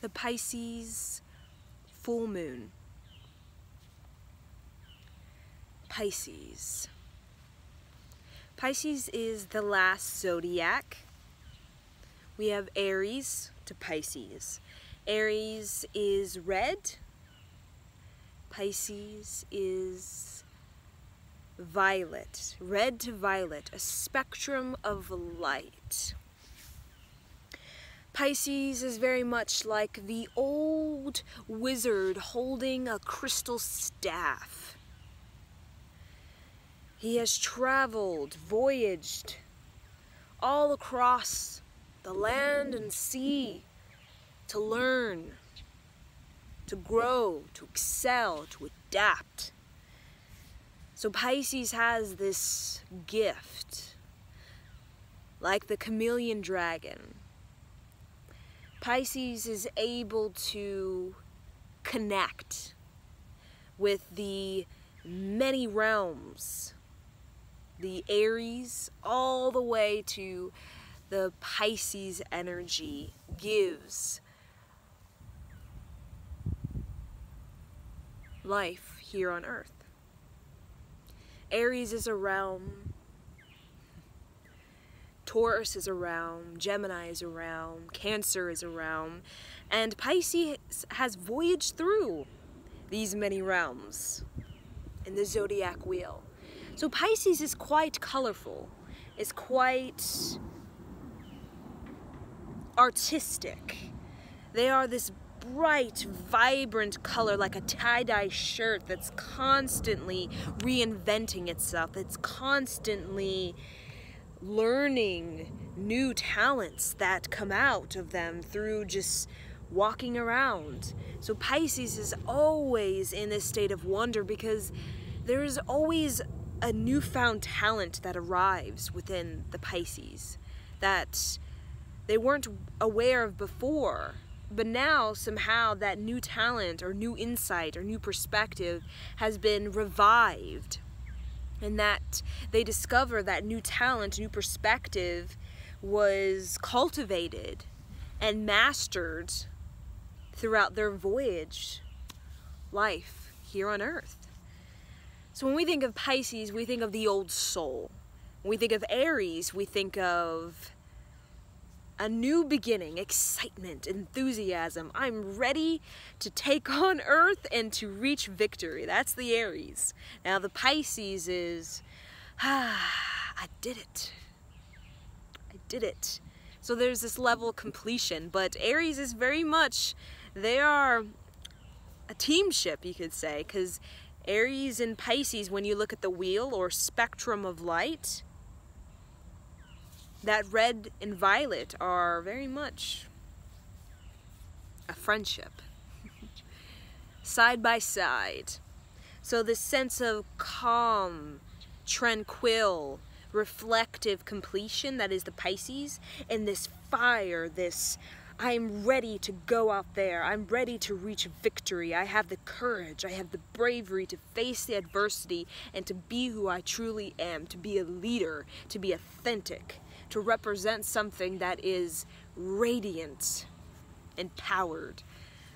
the Pisces full moon. Pisces. Pisces is the last zodiac. We have Aries to Pisces. Aries is red. Pisces is violet. Red to violet, a spectrum of light. Pisces is very much like the old wizard holding a crystal staff. He has traveled, voyaged all across the land and sea to learn, to grow, to excel, to adapt. So Pisces has this gift, like the chameleon dragon. Pisces is able to connect with the many realms, the Aries, all the way to the Pisces energy gives life here on Earth. Aries is a realm, Taurus is a realm, Gemini is a realm, Cancer is a realm, and Pisces has voyaged through these many realms in the zodiac wheel. So Pisces is quite colorful, is quite artistic. They are this bright, vibrant color, like a tie-dye shirt that's constantly reinventing itself, that's constantly learning new talents that come out of them through just walking around. So Pisces is always in this state of wonder because there is always a newfound talent that arrives within the Pisces that they weren't aware of before. But now somehow that new talent or new insight or new perspective has been revived, and that they discover that new talent, new perspective was cultivated and mastered throughout their voyage life here on Earth. So when we think of Pisces, we think of the old soul. When we think of Aries, we think of a new beginning, excitement, enthusiasm. I'm ready to take on Earth and to reach victory. That's the Aries. Now the Pisces is, I did it. I did it. So there's this level of completion, but Aries is very much, they are a teamship, you could say, because Aries and Pisces, when you look at the wheel or spectrum of light, that red and violet are very much a friendship, side by side. So this sense of calm, tranquil, reflective completion that is the Pisces, and this fire, this I'm ready to go out there, I'm ready to reach victory, I have the courage, I have the bravery to face the adversity and to be who I truly am, to be a leader, to be authentic, to represent something that is radiant and powered.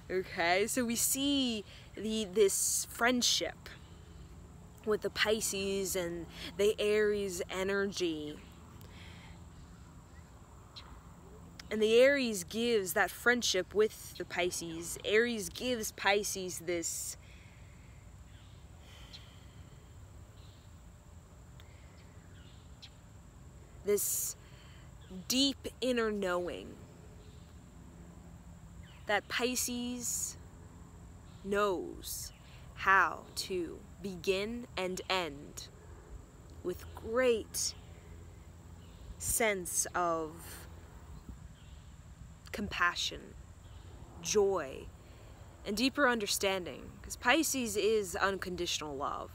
Okay, so we see this friendship with the Pisces and the Aries energy. And the Aries gives that friendship with the Pisces. Aries gives Pisces this deep inner knowing that Pisces knows how to begin and end with great sense of compassion, joy, and deeper understanding, because Pisces is unconditional love.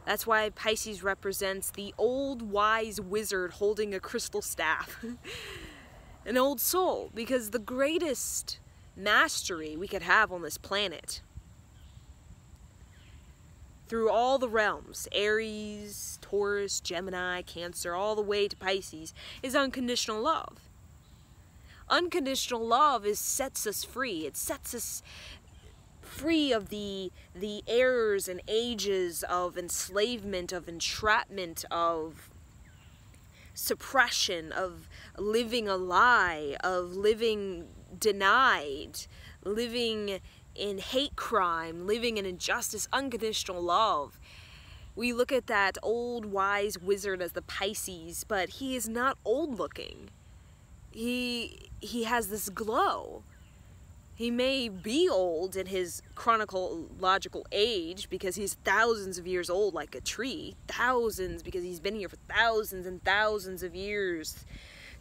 That's why Pisces represents the old wise wizard holding a crystal staff, an old soul, because the greatest mastery we could have on this planet, through all the realms, Aries, Taurus, Gemini, Cancer, all the way to Pisces, is unconditional love. Unconditional love sets us free. It sets us free of the errors and ages of enslavement, of entrapment, of suppression, of living a lie, of living denied, living in hate crime, living in injustice. Unconditional love. We look at that old wise wizard as the Pisces, but he is not old looking. He has this glow. He may be old in his chronological age because he's thousands of years old like a tree. Thousands, because he's been here for thousands and thousands of years,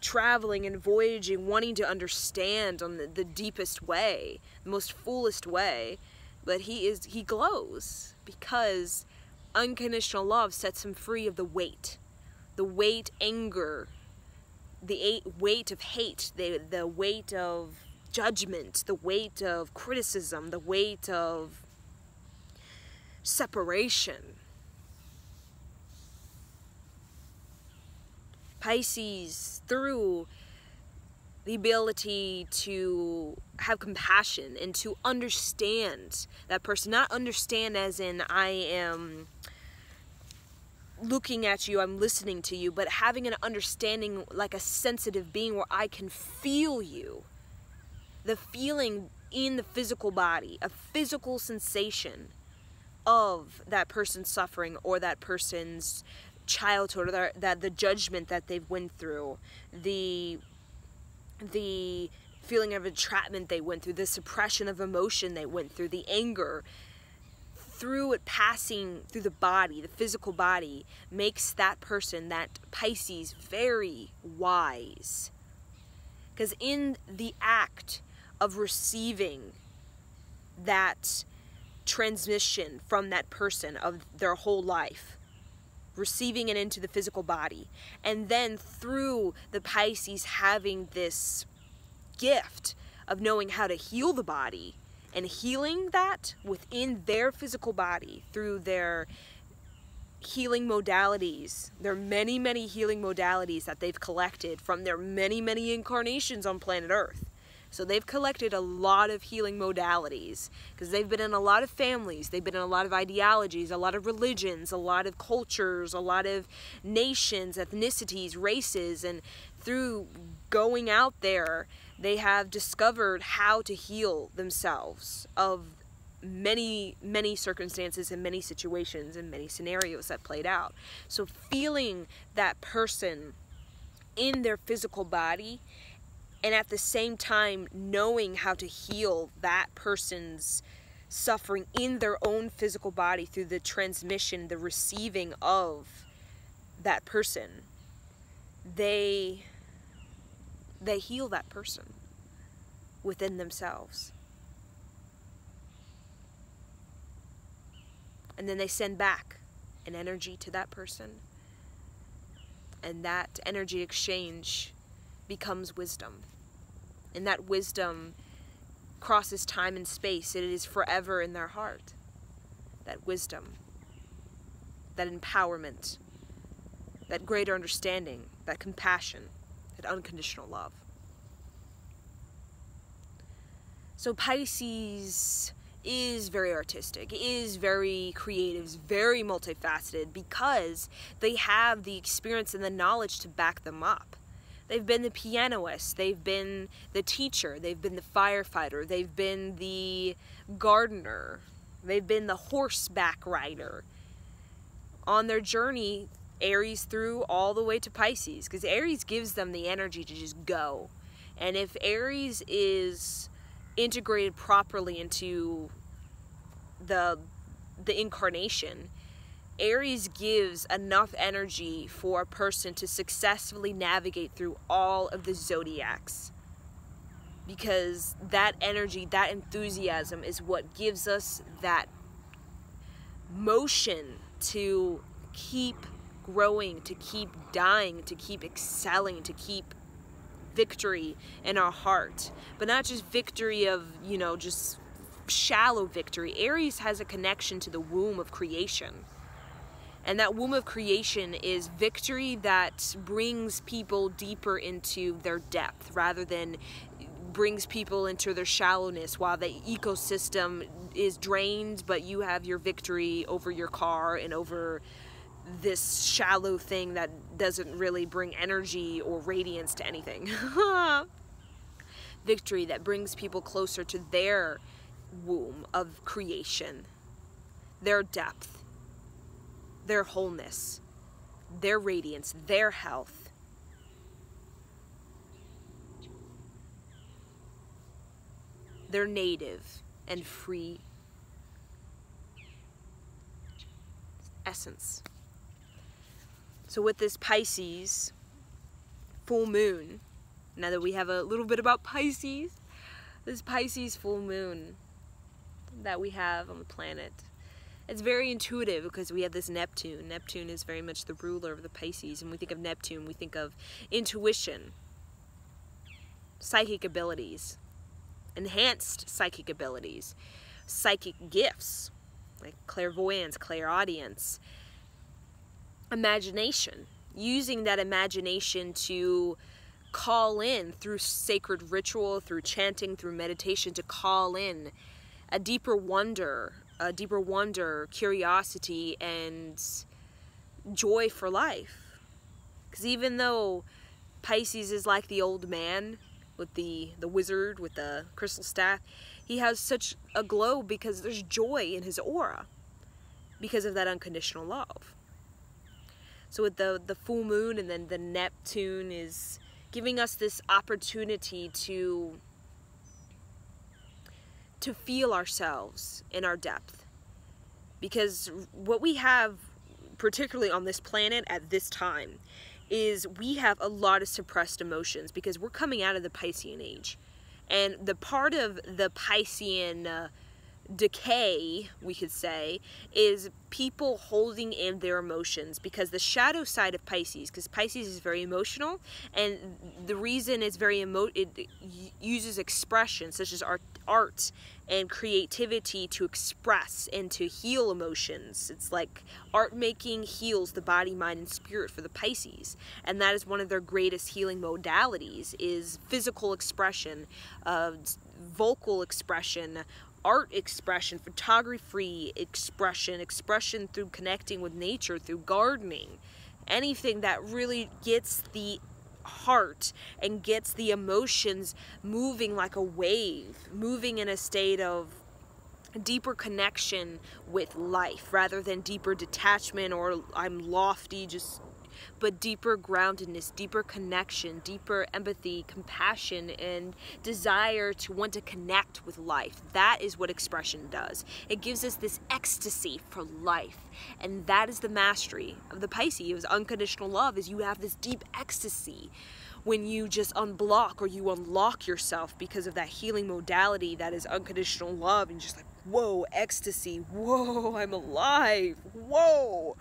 traveling and voyaging, wanting to understand on the deepest way, the most fullest way. But he glows because unconditional love sets him free of the weight, anger, the weight of hate, the weight of judgment, the weight of criticism, the weight of separation. Pisces, through the ability to have compassion and to understand that person, not understand as in I am looking at you, I'm listening to you, but having an understanding like a sensitive being where I can feel you. The feeling in the physical body, a physical sensation of that person's suffering or that person's childhood, or that the judgment that they've went through, the feeling of entrapment they went through, the suppression of emotion they went through, the anger, through it passing through the body, the physical body, makes that person, that Pisces, very wise. Because in the act of receiving that transmission from that person of their whole life, receiving it into the physical body, and then through the Pisces having this gift of knowing how to heal the body and healing that within their physical body through their healing modalities, their many, many healing modalities that they've collected from their many, many incarnations on planet Earth. So they've collected a lot of healing modalities because they've been in a lot of families, they've been in a lot of ideologies, a lot of religions, a lot of cultures, a lot of nations, ethnicities, races, and through going out there, they have discovered how to heal themselves of many, many circumstances and many situations and many scenarios that played out. So feeling that person in their physical body, and at the same time knowing how to heal that person's suffering in their own physical body through the transmission, the receiving of that person, they heal that person within themselves. And then they send back an energy to that person. And that energy exchange becomes wisdom. And that wisdom crosses time and space. It is forever in their heart. That wisdom, that empowerment, that greater understanding, that compassion, that unconditional love. So Pisces is very artistic, is very creative, is very multifaceted because they have the experience and the knowledge to back them up. They've been the pianist, they've been the teacher, they've been the firefighter, they've been the gardener, they've been the horseback rider. On their journey, Aries through all the way to Pisces, because Aries gives them the energy to just go. And if Aries is integrated properly into the incarnation, Aries gives enough energy for a person to successfully navigate through all of the zodiacs, because that energy, that enthusiasm is what gives us that motion to keep growing, to keep dying, to keep excelling, to keep victory in our heart. But not just victory of, just shallow victory. Aries has a connection to the womb of creation. And that womb of creation is victory that brings people deeper into their depth rather than brings people into their shallowness while the ecosystem is drained, but you have your victory over your car and over this shallow thing that doesn't really bring energy or radiance to anything. Victory that brings people closer to their womb of creation, their depth, their wholeness, their radiance, their health. Their native and free essence. So with this Pisces full moon, now that we have a little bit about Pisces, this Pisces full moon that we have on the planet, it's very intuitive because we have this Neptune. Neptune is very much the ruler of the Pisces. And when we think of Neptune, we think of intuition, psychic abilities, enhanced psychic abilities, psychic gifts, like clairvoyance, clairaudience, imagination, using that imagination to call in through sacred ritual, through chanting, through meditation, to call in a deeper wonder, curiosity, and joy for life. Because even though Pisces is like the old man with the wizard with the crystal staff, he has such a glow because there's joy in his aura because of that unconditional love. So with the full moon and then the Neptune is giving us this opportunity to feel ourselves in our depth. Because what we have, particularly on this planet at this time, is we have a lot of suppressed emotions because we're coming out of the Piscean age. And the part of the Piscean decay, we could say, is people holding in their emotions, because the shadow side of Pisces, because Pisces is very emotional, and the reason it's very it uses expression such as art and creativity to express and to heal emotions. It's like art making heals the body, mind, and spirit for the Pisces, and that is one of their greatest healing modalities, is physical expression, vocal expression, art expression, photography expression, expression through connecting with nature, through gardening, anything that really gets the heart and gets the emotions moving like a wave, moving in a state of deeper connection with life rather than deeper detachment or I'm lofty, but deeper groundedness, deeper connection, deeper empathy, compassion, and desire to want to connect with life. That is what expression does. It gives us this ecstasy for life. And that is the mastery of the Pisces. Unconditional love is you have this deep ecstasy when you just unblock or you unlock yourself because of that healing modality that is unconditional love, and just like, whoa, ecstasy, whoa, I'm alive, whoa.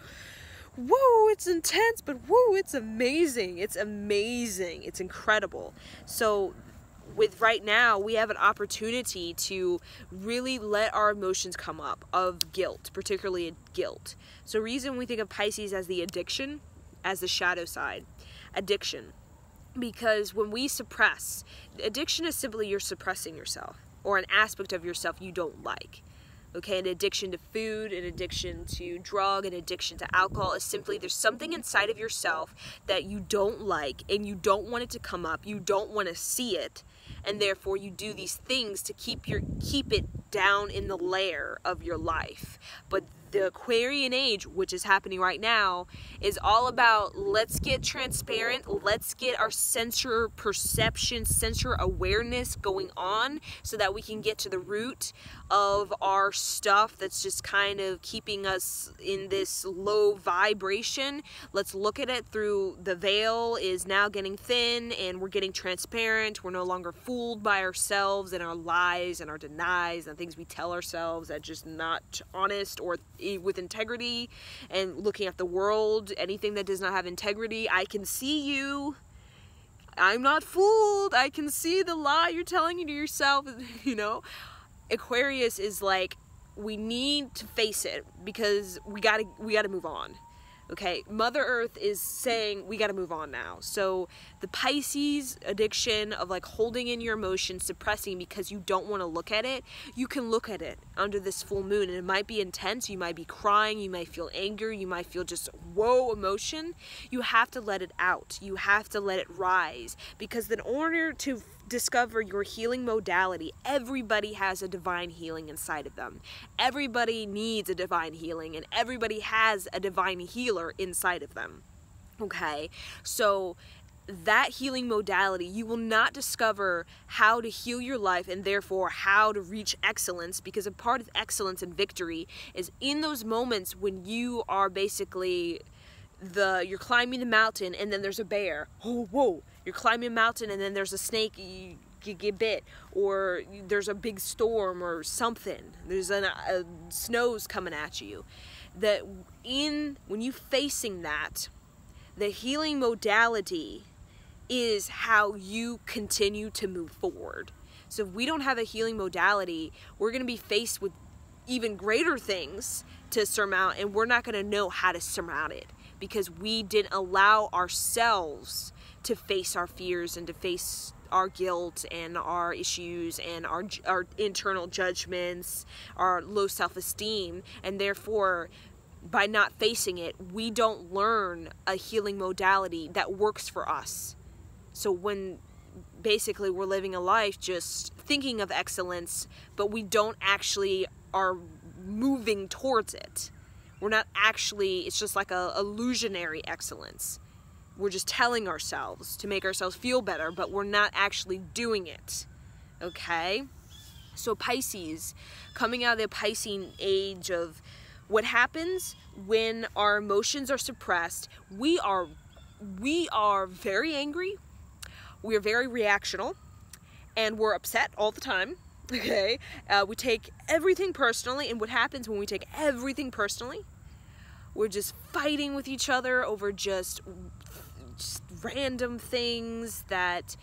Whoa, it's intense, but whoa, it's amazing. It's amazing. It's incredible. So with right now, we have an opportunity to really let our emotions come up of guilt, particularly guilt. So reason we think of Pisces as the addiction, as the shadow side, addiction, because when we suppress, addiction is simply you're suppressing yourself or an aspect of yourself you don't like. Okay, an addiction to food, an addiction to drug, an addiction to alcohol is simply there's something inside of yourself that you don't like and you don't want it to come up, you don't want to see it, and therefore you do these things to keep it down in the layer of your life. But the Aquarian age, which is happening right now, is all about let's get transparent, let's get our sensor perception, sensor awareness going on so that we can get to the root of our stuff that's just kind of keeping us in this low vibration. Let's look at it through the veil is now getting thin and we're getting transparent. We're no longer fooled by ourselves and our lies and our denies and things we tell ourselves that just not honest or with integrity, and looking at the world, anything that does not have integrity. I can see you. I'm not fooled. I can see the lie you're telling to yourself, you know. Aquarius is like, we need to face it because we gotta move on. Okay, Mother Earth is saying we got to move on now. So the Pisces addiction of like holding in your emotions, suppressing because you don't want to look at it, you can look at it under this full moon, and it might be intense. You might be crying, you might feel anger, you might feel just whoa emotion. You have to let it out. You have to let it rise, because in order to discover your healing modality, everybody has a divine healing inside of them. Everybody needs a divine healing, and everybody has a divine healer inside of them. Okay, so that healing modality, you will not discover how to heal your life and therefore how to reach excellence, because a part of excellence and victory is in those moments when you are basically you're climbing the mountain and then there's a bear. Oh, whoa. You're climbing a mountain and then there's a snake, you get bit, or there's a big storm or something. There's a snow's coming at you. When you facing that, the healing modality is how you continue to move forward. So if we don't have a healing modality, we're going to be faced with even greater things to surmount, and we're not going to know how to surmount it, because we didn't allow ourselves to face our fears and to face our guilt and our issues and our internal judgments, our low self-esteem, and therefore by not facing it, we don't learn a healing modality that works for us. So when basically we're living a life just thinking of excellence, but we don't actually are moving towards it. We're not actually, it's just like a illusionary excellence. We're just telling ourselves to make ourselves feel better, but we're not actually doing it. Okay? So Pisces, coming out of the Piscean age of what happens when our emotions are suppressed, we are very angry, we are very reactional, and we're upset all the time. Okay? We take everything personally, and what happens when we take everything personally? We're just fighting with each other over just random things that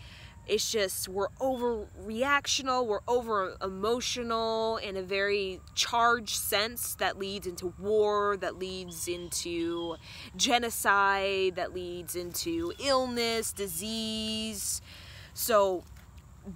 it's just, we're over reactional, we're over emotional in a very charged sense that leads into war, that leads into genocide, that leads into illness, disease. So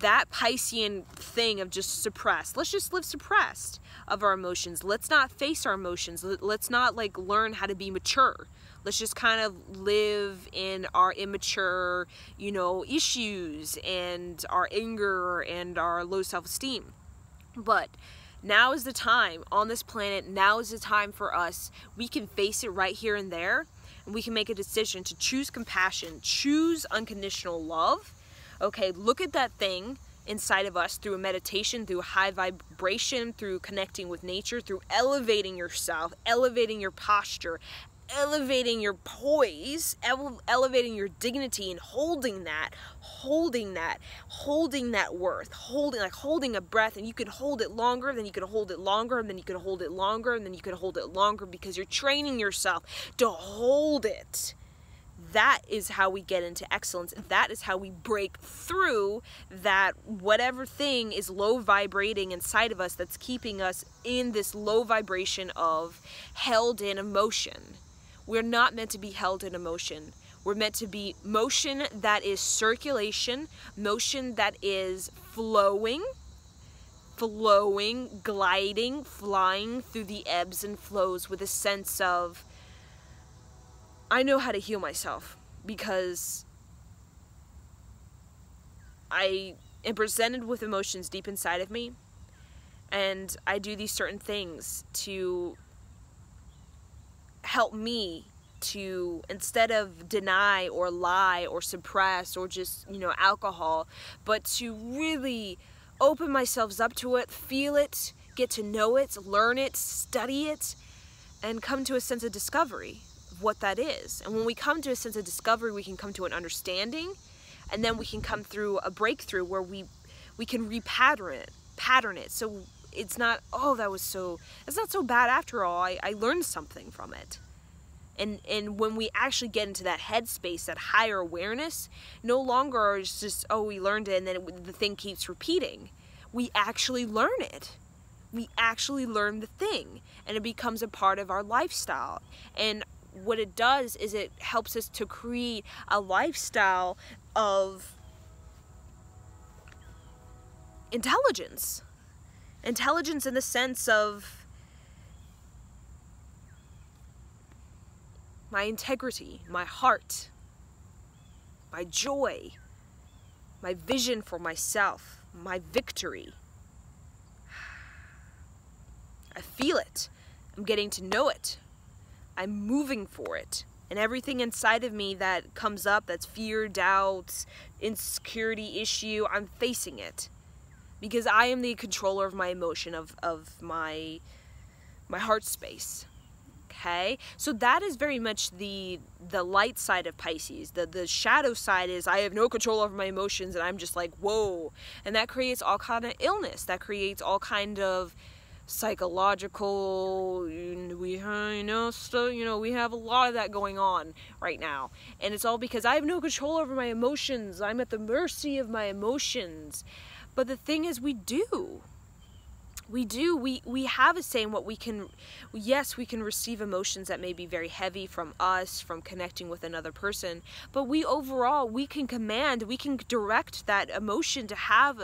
that Piscean thing of just suppressed, let's just live suppressed of our emotions. Let's not face our emotions. Let's not like learn how to be mature. Let's just kind of live in our immature, issues and our anger and our low self-esteem. But now is the time on this planet. Now is the time for us. We can face it right here and there, and we can make a decision to choose compassion, choose unconditional love. Okay, look at that thing inside of us through a meditation, through high vibration, through connecting with nature, through elevating yourself, elevating your posture, elevating your poise, elevating your dignity, and holding that worth, holding a breath, and you can hold it longer, then you can hold it longer, and then you can hold it longer, and then you can hold it longer, because you're training yourself to hold it. That is how we get into excellence. That is how we break through that whatever thing is low vibrating inside of us that's keeping us in this low vibration of held in emotion. We're not meant to be held in emotion. We're meant to be motion that is circulation, motion that is flowing, gliding, flying through the ebbs and flows with a sense of, I know how to heal myself, because I am presented with emotions deep inside of me, and I do these certain things to help me to, instead of deny or lie or suppress or just, alcohol, but to really open myself up to it, feel it, get to know it, learn it, study it, and come to a sense of discovery. What that is. And when we come to a sense of discovery, we can come to an understanding, and then we can come through a breakthrough where we can pattern it. So it's not, it's not so bad after all. I learned something from it. And when we actually get into that headspace, that higher awareness, no longer is just, we learned it and then the thing keeps repeating. We actually learn it. We actually learn the thing, and it becomes a part of our lifestyle. And what it does is it helps us to create a lifestyle of intelligence. Intelligence in the sense of my integrity, my heart, my joy, my vision for myself, my victory. I feel it. I'm getting to know it. I'm moving for it. And everything inside of me that comes up, that's fear, doubt, insecurity, issue, I'm facing it. Because I am the controller of my emotion, of my heart space. Okay? So that is very much the light side of Pisces. The shadow side is I have no control over my emotions and I'm just like, whoa. And that creates all kind of illness. That creates all kind of psychological, we have a lot of that going on right now. And it's all because I have no control over my emotions. I'm at the mercy of my emotions. But the thing is, we have a say in what we can. Yes, we can receive emotions that may be very heavy from us, from connecting with another person, but we can command, we can direct that emotion to have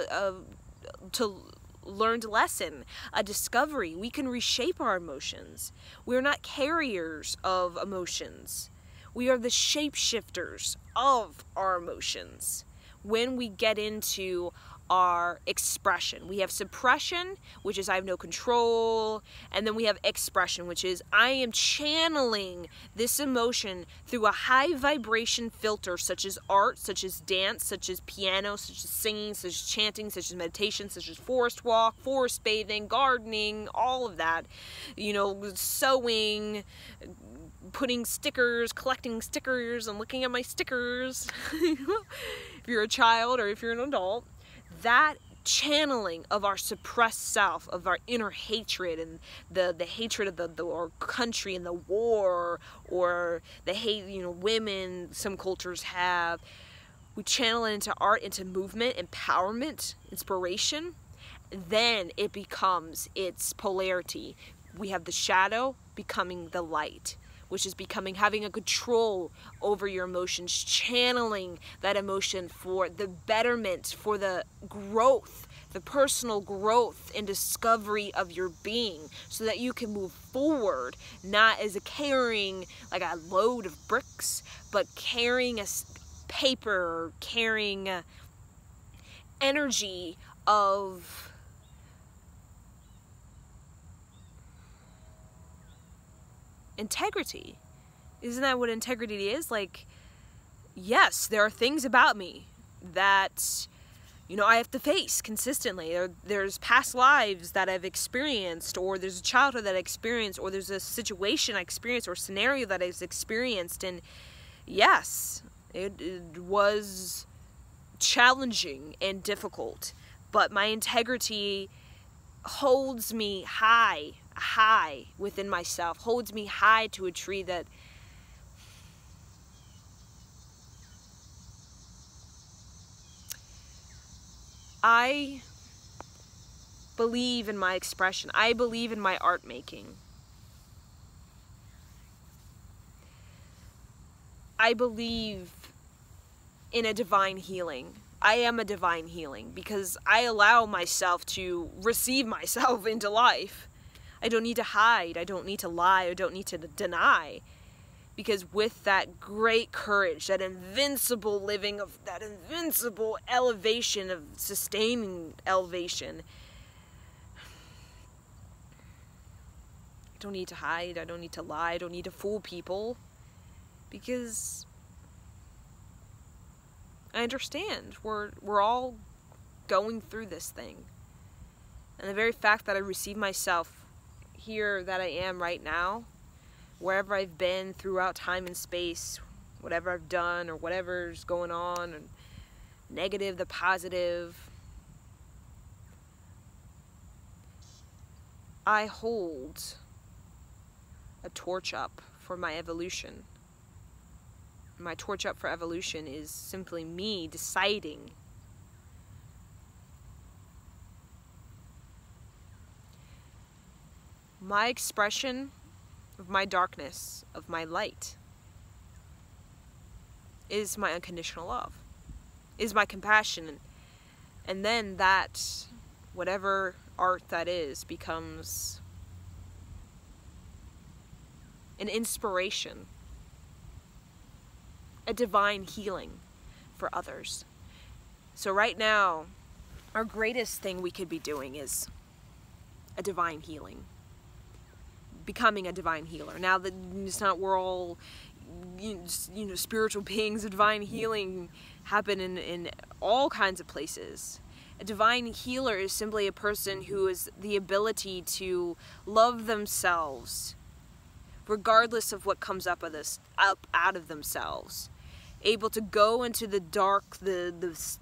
to learned lesson, a discovery. We can reshape our emotions. We're not carriers of emotions. We are the shapeshifters of our emotions. When we get into our expression, we have suppression, which is I have no control, and then we have expression, which is I am channeling this emotion through a high vibration filter, such as art, such as dance, such as piano, such as singing, such as chanting, such as meditation, such as forest walk, forest bathing, gardening, all of that, sewing, putting stickers, collecting stickers, and looking at my stickers. If you're a child or if you're an adult, that channeling of our suppressed self, of our inner hatred and the hatred of our country and the war, or the hate, women some cultures have, we channel it into art, into movement, empowerment, inspiration. Then it becomes its polarity. We have the shadow becoming the light, which is having a control over your emotions, channeling that emotion for the betterment, for the growth, the personal growth and discovery of your being, so that you can move forward, not as carrying like a load of bricks, but carrying a paper, carrying energy of integrity. Isn't that what integrity is? Like, yes, there are things about me that, I have to face consistently. There's past lives that I've experienced, or there's a childhood that I experienced, or there's a situation I experienced, or scenario that I've experienced. And yes, it was challenging and difficult, but my integrity holds me high within myself, holds me high to a tree that I believe in my expression. I believe in my art making. I believe in a divine healing. I am a divine healing because I allow myself to receive myself into life. I don't need to hide. I don't need to lie. I don't need to deny. Because with that great courage, that invincible living, of that invincible elevation, of sustaining elevation, I don't need to hide. I don't need to lie. I don't need to fool people. Because I understand we're all going through this thing. And the very fact that I receive myself here that I am right now, wherever I've been throughout time and space, whatever I've done or whatever's going on, and negative, the positive, I hold a torch up for my evolution. My torch up for evolution is simply me deciding my expression of my darkness, of my light, is my unconditional love, is my compassion. And then that, whatever art that is, becomes an inspiration, a divine healing for others. So right now, our greatest thing we could be doing is a divine healing, becoming a divine healer. Now that it's not, we're all, you know, spiritual beings. A divine healing happen in all kinds of places. A divine healer is simply a person who has the ability to love themselves regardless of what comes up out of themselves, able to go into the dark, the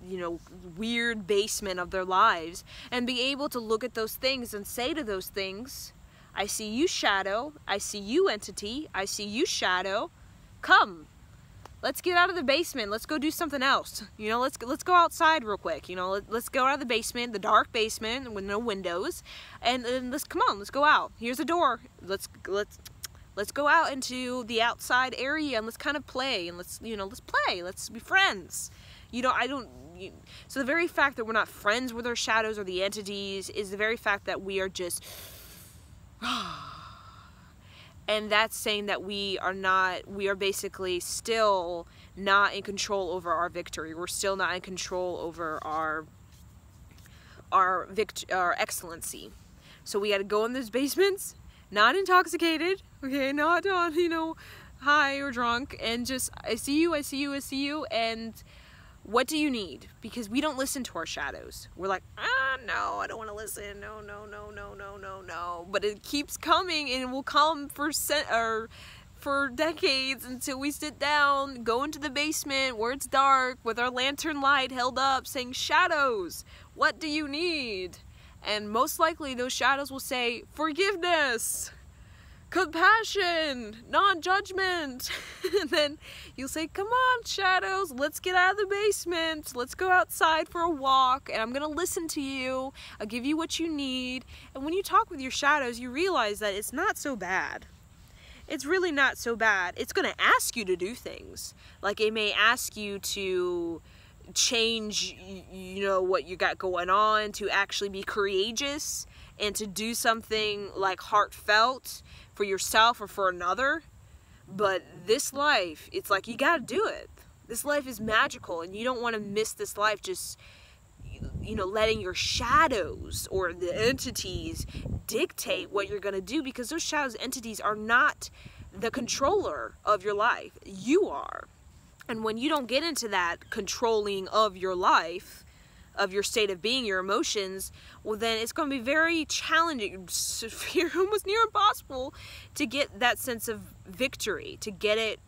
you know, weird basement of their lives, and be able to look at those things and say to those things, I see you, shadow. I see you, entity. I see you, shadow. Come, let's get out of the basement. Let's go do something else. You know, let's go outside real quick. You know, let's go out of the basement, the dark basement with no windows, and let's come on. Let's go out. Here's a door. Let's go out into the outside area and let's kind of play, and let's play. Let's be friends. You know, so the very fact that we're not friends with our shadows or the entities is the very fact that we are just. And that's saying that we are basically still not in control over our victory. We're still not in control over our excellency. So we got to go in those basements, not intoxicated, okay, not on, you know, high or drunk, and just, I see you, I see you, I see you, and what do you need? Because we don't listen to our shadows. We're like, no, I don't want to listen. No. But it keeps coming, and it will come for decades until we sit down, go into the basement where it's dark with our lantern light held up saying, shadows, what do you need? And most likely those shadows will say, forgiveness, compassion, non-judgment. And then you'll say, come on, shadows, let's get out of the basement. Let's go outside for a walk, and I'm going to listen to you. I'll give you what you need. And when you talk with your shadows, you realize that it's not so bad. It's really not so bad. It's going to ask you to do things. Like, it may ask you to change, you know, what you got going on, to actually be courageous and to do something like heartfelt for yourself or for another. But this life, it's like you gotta do it. This life is magical, and you don't want to miss this life just, you know, letting your shadows or the entities dictate what you're gonna do, because those shadows, entities are not the controller of your life. You are. And when you don't get into that controlling of your life, of your state of being, your emotions, well, then it's going to be very challenging, severe, almost near impossible to get that sense of victory, to get it,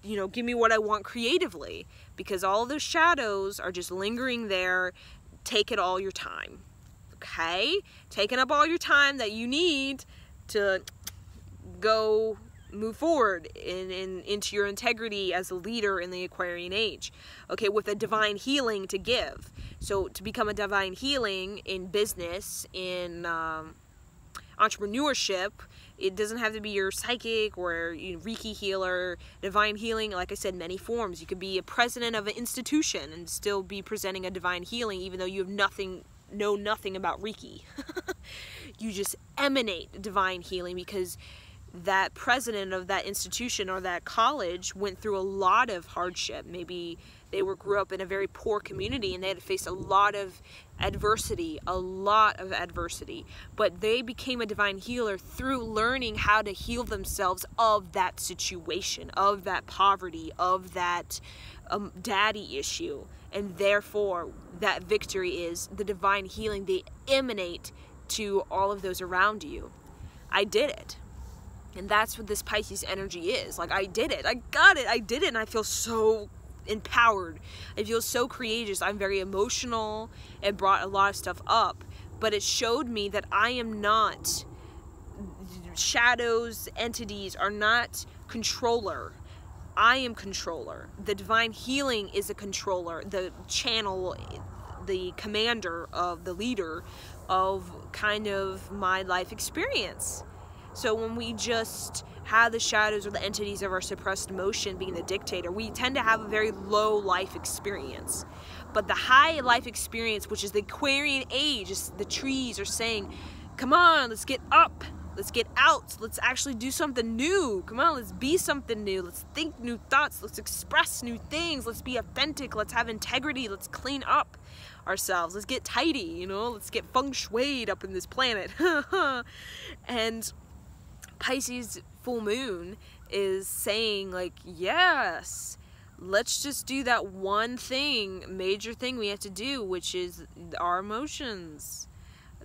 you know, give me what I want creatively, because all those shadows are just lingering there, taking all your time, okay? Taking up all your time that you need to go move forward into your integrity as a leader in the Aquarian age, okay, with a divine healing to give. So to become a divine healing in business, in entrepreneurship, it doesn't have to be your psychic or, you know, Reiki healer. Divine healing, like I said, many forms. You could be a president of an institution and still be presenting a divine healing, even though you have know nothing about Reiki. You just emanate divine healing because that president of that institution or that college went through a lot of hardship. Maybe they grew up in a very poor community and they had to face a lot of adversity, but they became a divine healer through learning how to heal themselves of that situation, of that poverty, of that daddy issue. And therefore that victory is the divine healing they emanate to all of those around you. I did it. And that's what this Pisces energy is. Like, I did it. I got it. I did it. And I feel so empowered. I feel so courageous. I'm very emotional. It brought a lot of stuff up. But it showed me that I am not, shadows, entities are not controller. I am controller. The divine healing is a controller. The channel, the commander of the leader of kind of my life experience. So when we just have the shadows or the entities of our suppressed emotion being the dictator, we tend to have a very low life experience. But the high life experience, which is the Aquarian age, is the trees are saying, come on, let's get up, let's get out, let's actually do something new, come on, let's be something new, let's think new thoughts, let's express new things, let's be authentic, let's have integrity, let's clean up ourselves, let's get tidy, you know, let's get feng shuied up in this planet. And Pisces full moon is saying, like, yes, let's just do that one thing, major thing we have to do, which is our emotions.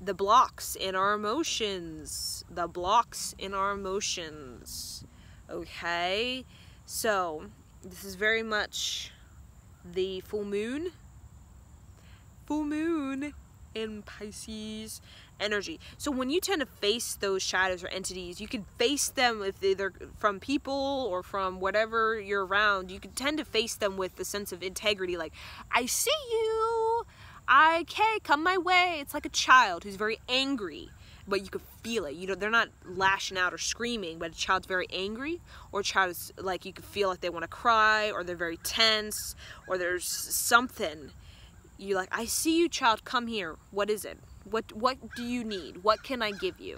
The blocks in our emotions. The blocks in our emotions. Okay? So, this is very much the full moon. Full moon in Pisces energy. So when you tend to face those shadows or entities, you can face them if they're from people or from whatever you're around. You can tend to face them with the sense of integrity, like, I see you, okay, come my way. It's like a child who's very angry, but you can feel it. You know, they're not lashing out or screaming, but a child's very angry, or a child is like, you can feel like they want to cry, or they're very tense, or there's something. You're like, I see you, child, come here. What is it? What do you need? What can I give you?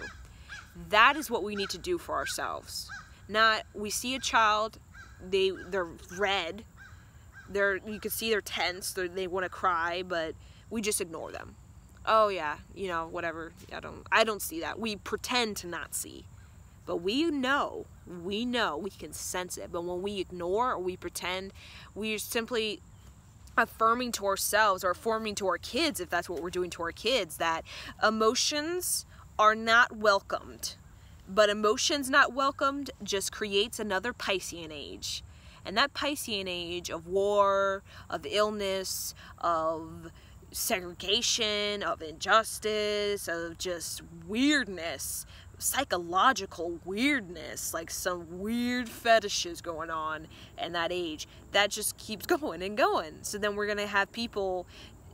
That is what we need to do for ourselves. Not, we see a child, they're red, you can see they're tense, they want to cry, but we just ignore them. Oh yeah, you know, whatever. I don't see that. We pretend to not see. But we know, we can sense it. But when we ignore or we pretend, we're simply affirming to ourselves or affirming to our kids, if that's what we're doing to our kids, that emotions are not welcomed. But emotions not welcomed just creates another Piscean age. And that Piscean age of war, of illness, of segregation, of injustice, of just weirdness, psychological weirdness, like some weird fetishes going on in that age, that just keeps going and going. So then we're going to have people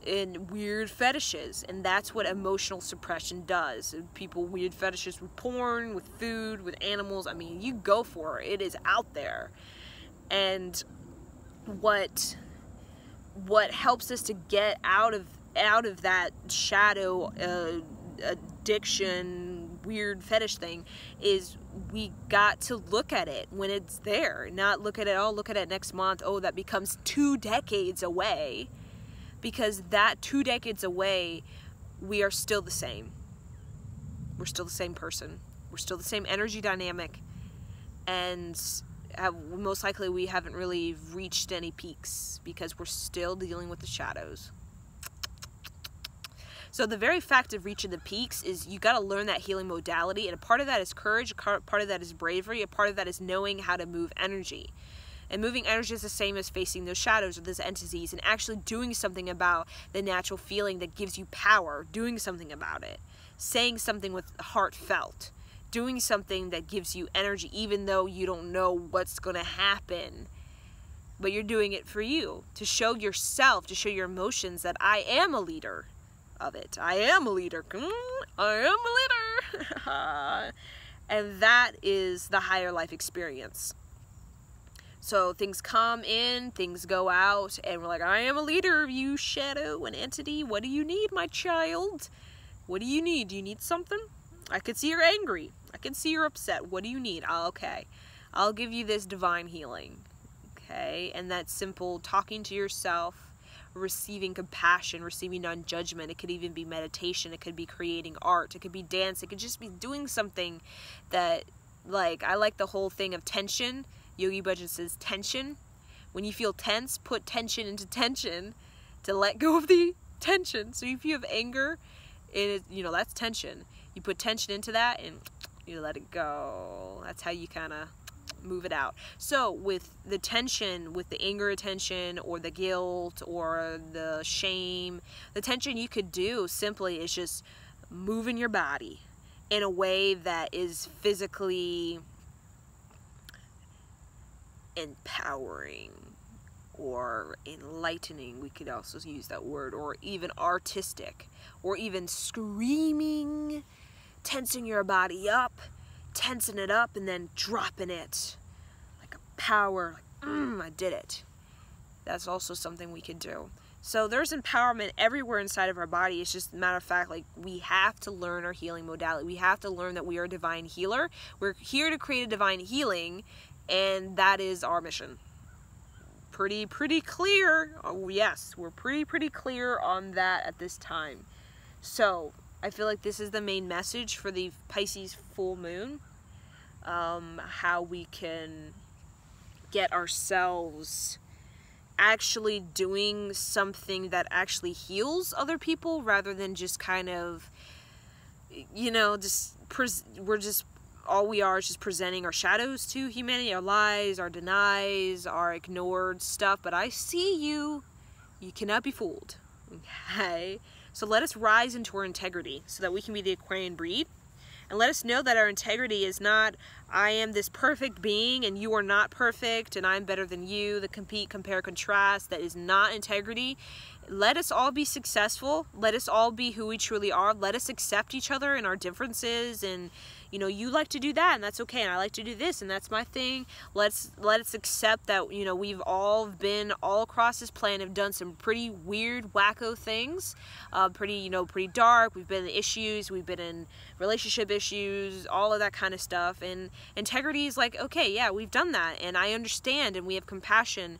in weird fetishes, and that's what emotional suppression does. People weird fetishes with porn, with food, with animals. I mean, you go for it. It is out there. And what helps us to get out of that shadow addiction, weird fetish thing, is we got to look at it when it's there, not look at it, oh, look at it next month, oh, that becomes 2 decades away, because that 2 decades away, we are still the same. We're still the same person. We're still the same energy dynamic, and most likely we haven't really reached any peaks because we're still dealing with the shadows. So the very fact of reaching the peaks is you got to learn that healing modality, and a part of that is courage, a part of that is bravery, a part of that is knowing how to move energy. And moving energy is the same as facing those shadows or those entities and actually doing something about the natural feeling that gives you power, doing something about it, saying something with heartfelt, doing something that gives you energy even though you don't know what's going to happen. But you're doing it for you, to show yourself, to show your emotions that I am a leader of it. I am a leader. I am a leader. And that is the higher life experience. So things come in, things go out, and we're like, I am a leader, you shadow and entity. What do you need, my child? What do you need? Do you need something? I can see you're angry. I can see you're upset. What do you need? Oh, okay. I'll give you this divine healing. Okay? And that's simple talking to yourself, receiving compassion, receiving non-judgment. It could even be meditation. It could be creating art. It could be dance. It could just be doing something that, like, I like the whole thing of tension. Yogi Bhajan says tension. When you feel tense, put tension into tension to let go of the tension. So if you have anger, that's tension. You put tension into that and you let it go. That's how you kind of move it out. So with the tension, with the anger attention or the guilt or the shame, the tension you could do simply is just moving your body in a way that is physically empowering or enlightening. We could also use that word, or even artistic, or even screaming, tensing your body up, tensing it up and then dropping it like a power, like, I did it. That's also something we could do. So there's empowerment everywhere inside of our body. It's just a matter of fact, like, we have to learn our healing modality. We have to learn that we are a divine healer. We're here to create a divine healing, and that is our mission. Pretty clear. Oh, yes, we're pretty clear on that at this time. So I feel like this is the main message for the Pisces full moon. How we can get ourselves actually doing something that actually heals other people, rather than just kind of, you know, all we are is just presenting our shadows to humanity, our lies, our denies, our ignored stuff. But I see you. You cannot be fooled. Okay? So let us rise into our integrity so that we can be the Aquarian breed. And let us know that our integrity is not, I am this perfect being and you are not perfect and I'm better than you, the compete, compare, contrast. That is not integrity. Let us all be successful. Let us all be who we truly are. Let us accept each other and our differences. And, you know, you like to do that and that's okay. And I like to do this and that's my thing. Let us accept that, you know, we've all been all across this planet, have done some pretty weird, wacko things. Pretty dark. We've been in issues. We've been in relationship issues, all of that kind of stuff. And integrity is like, okay, yeah, we've done that. And I understand and we have compassion.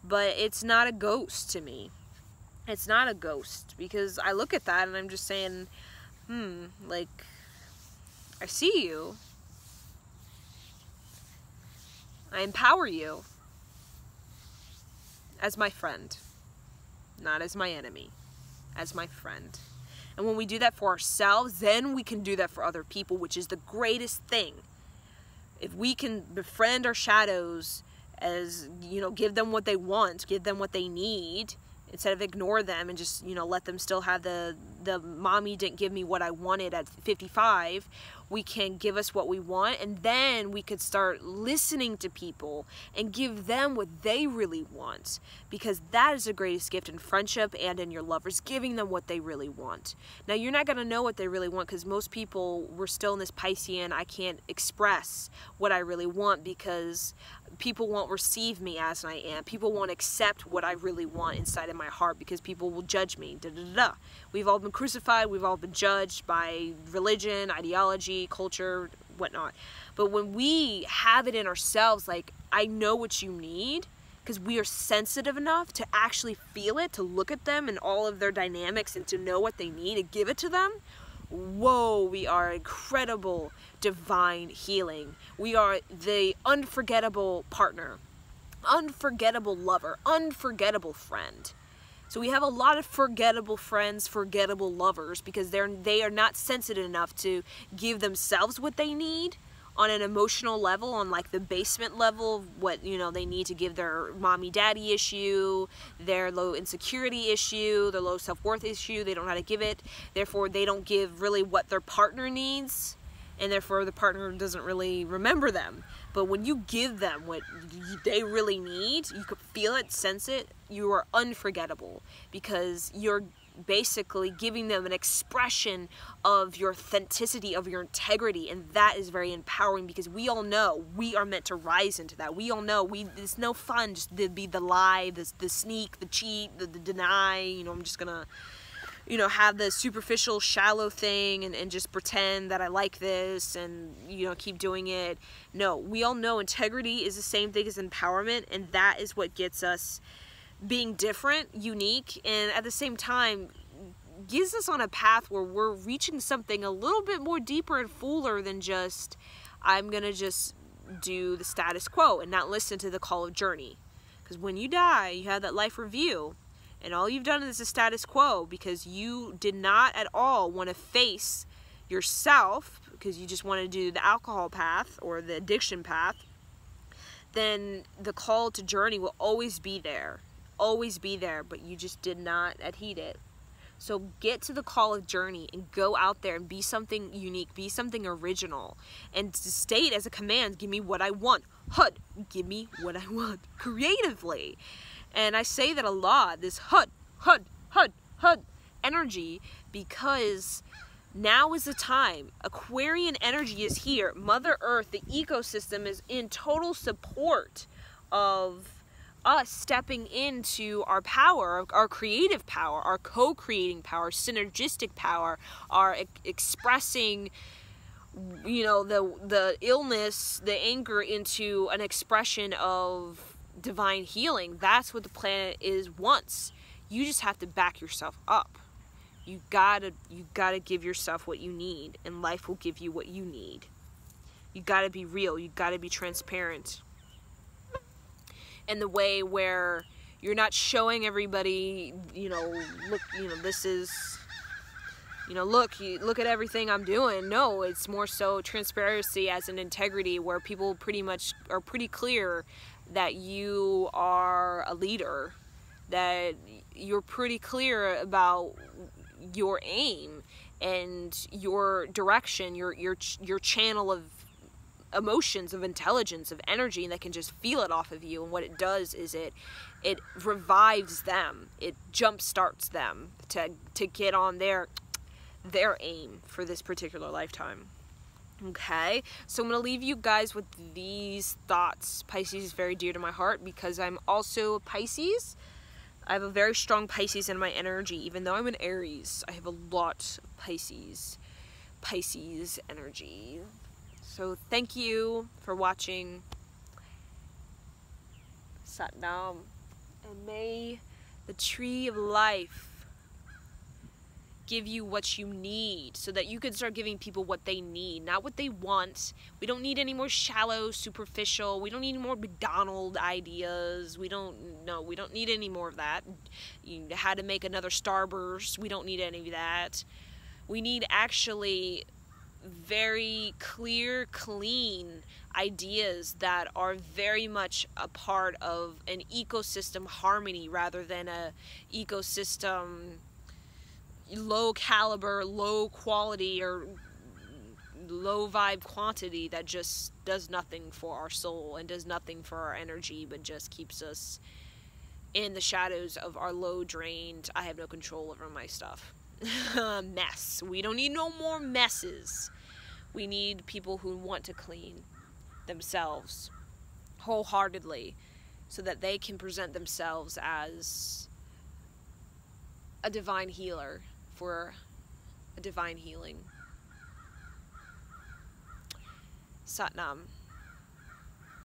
But it's not a ghost to me. It's not a ghost, because I look at that and I'm just saying, like, I see you. I empower you as my friend, not as my enemy, as my friend. And when we do that for ourselves, then we can do that for other people, which is the greatest thing. If we can befriend our shadows, as, you know, give them what they want, give them what they need, instead of ignore them and just, you know, let them still have the mommy didn't give me what I wanted at 55, we can give us what we want, and then we could start listening to people and give them what they really want, because that is the greatest gift in friendship and in your lovers, giving them what they really want. Now, you're not going to know what they really want, because most people, we're still in this Piscean, I can't express what I really want because people won't receive me as I am. People won't accept what I really want inside of my heart, because people will judge me. We've all been crucified, we've all been judged by religion, ideology, culture, whatnot. But when we have it in ourselves, like, I know what you need, because we are sensitive enough to actually feel it, to look at them and all of their dynamics and to know what they need and give it to them. Whoa, we are incredible divine healing. We are the unforgettable partner, unforgettable lover, unforgettable friend. So we have a lot of forgettable friends, forgettable lovers, because they are not sensitive enough to give themselves what they need on an emotional level, on like the basement level of what, you know, they need to give their mommy daddy issue, their low insecurity issue, their low self-worth issue. They don't know how to give it. Therefore, they don't give really what their partner needs, and therefore the partner doesn't really remember them. But when you give them what they really need, you could feel it, sense it, you are unforgettable, because you're basically giving them an expression of your authenticity, of your integrity, and that is very empowering, because we all know we are meant to rise into that. We all know it's no fun just to be the lie, the sneak, the cheat, the deny, you know, I'm just gonna, you know, have the superficial, shallow thing and just pretend that I like this and, you know, keep doing it. No, we all know integrity is the same thing as empowerment, and that is what gets us being different, unique, and at the same time gives us on a path where we're reaching something a little bit more deeper and fuller than just, I'm gonna just do the status quo and not listen to the call of journey. Because when you die, you have that life review, and all you've done is the status quo, because you did not at all want to face yourself, because you just want to do the alcohol path or the addiction path. Then the call to journey will always be there. Always be there, but you just did not adhere it. So get to the call of journey and go out there and be something unique, be something original, and to state as a command, give me what I want. HUD, give me what I want, creatively. And I say that a lot, this HUD energy, because Now is the time. Aquarian energy is here. Mother Earth, the ecosystem, is in total support of us stepping into our power, our creative power, our co-creating power, synergistic power, our expressing, you know, the illness, the anger into an expression of divine healing. That's what the planet is wants. You just have to back yourself up. You gotta give yourself what you need, and life will give you what you need. You gotta be real. You gotta be transparent. In the way where you're not showing everybody, you know, look, you know, this is, you know, look at everything I'm doing. No, it's more so transparency as an integrity, where people pretty much are pretty clear that you are a leader, that you're pretty clear about your aim and your direction, your channel of emotions, of intelligence, of energy, and they can just feel it off of you. And what it does is it revives them, it jump starts them to get on their aim for this particular lifetime. Okay, so I'm going to leave you guys with these thoughts. Pisces is very dear to my heart because I'm also a Pisces. I have a very strong Pisces in my energy. Even though I'm an Aries, I have a lot of Pisces energy. So thank you for watching. Sat Nam. And may the tree of life give you what you need, so that you can start giving people what they need, not what they want. We don't need any more shallow, superficial. We don't need any more McDonald's ideas. We don't need any more of that. How to make another Starburst. We don't need any of that. We need actually very clear, clean ideas that are very much a part of an ecosystem harmony, rather than a ecosystem low caliber, low quality, or low vibe quantity that just does nothing for our soul and does nothing for our energy, but just keeps us in the shadows of our low drained, I have no control over my stuff mess. We don't need no more messes. We need people who want to clean themselves wholeheartedly, so that they can present themselves as a divine healer for a divine healing. Sat Nam.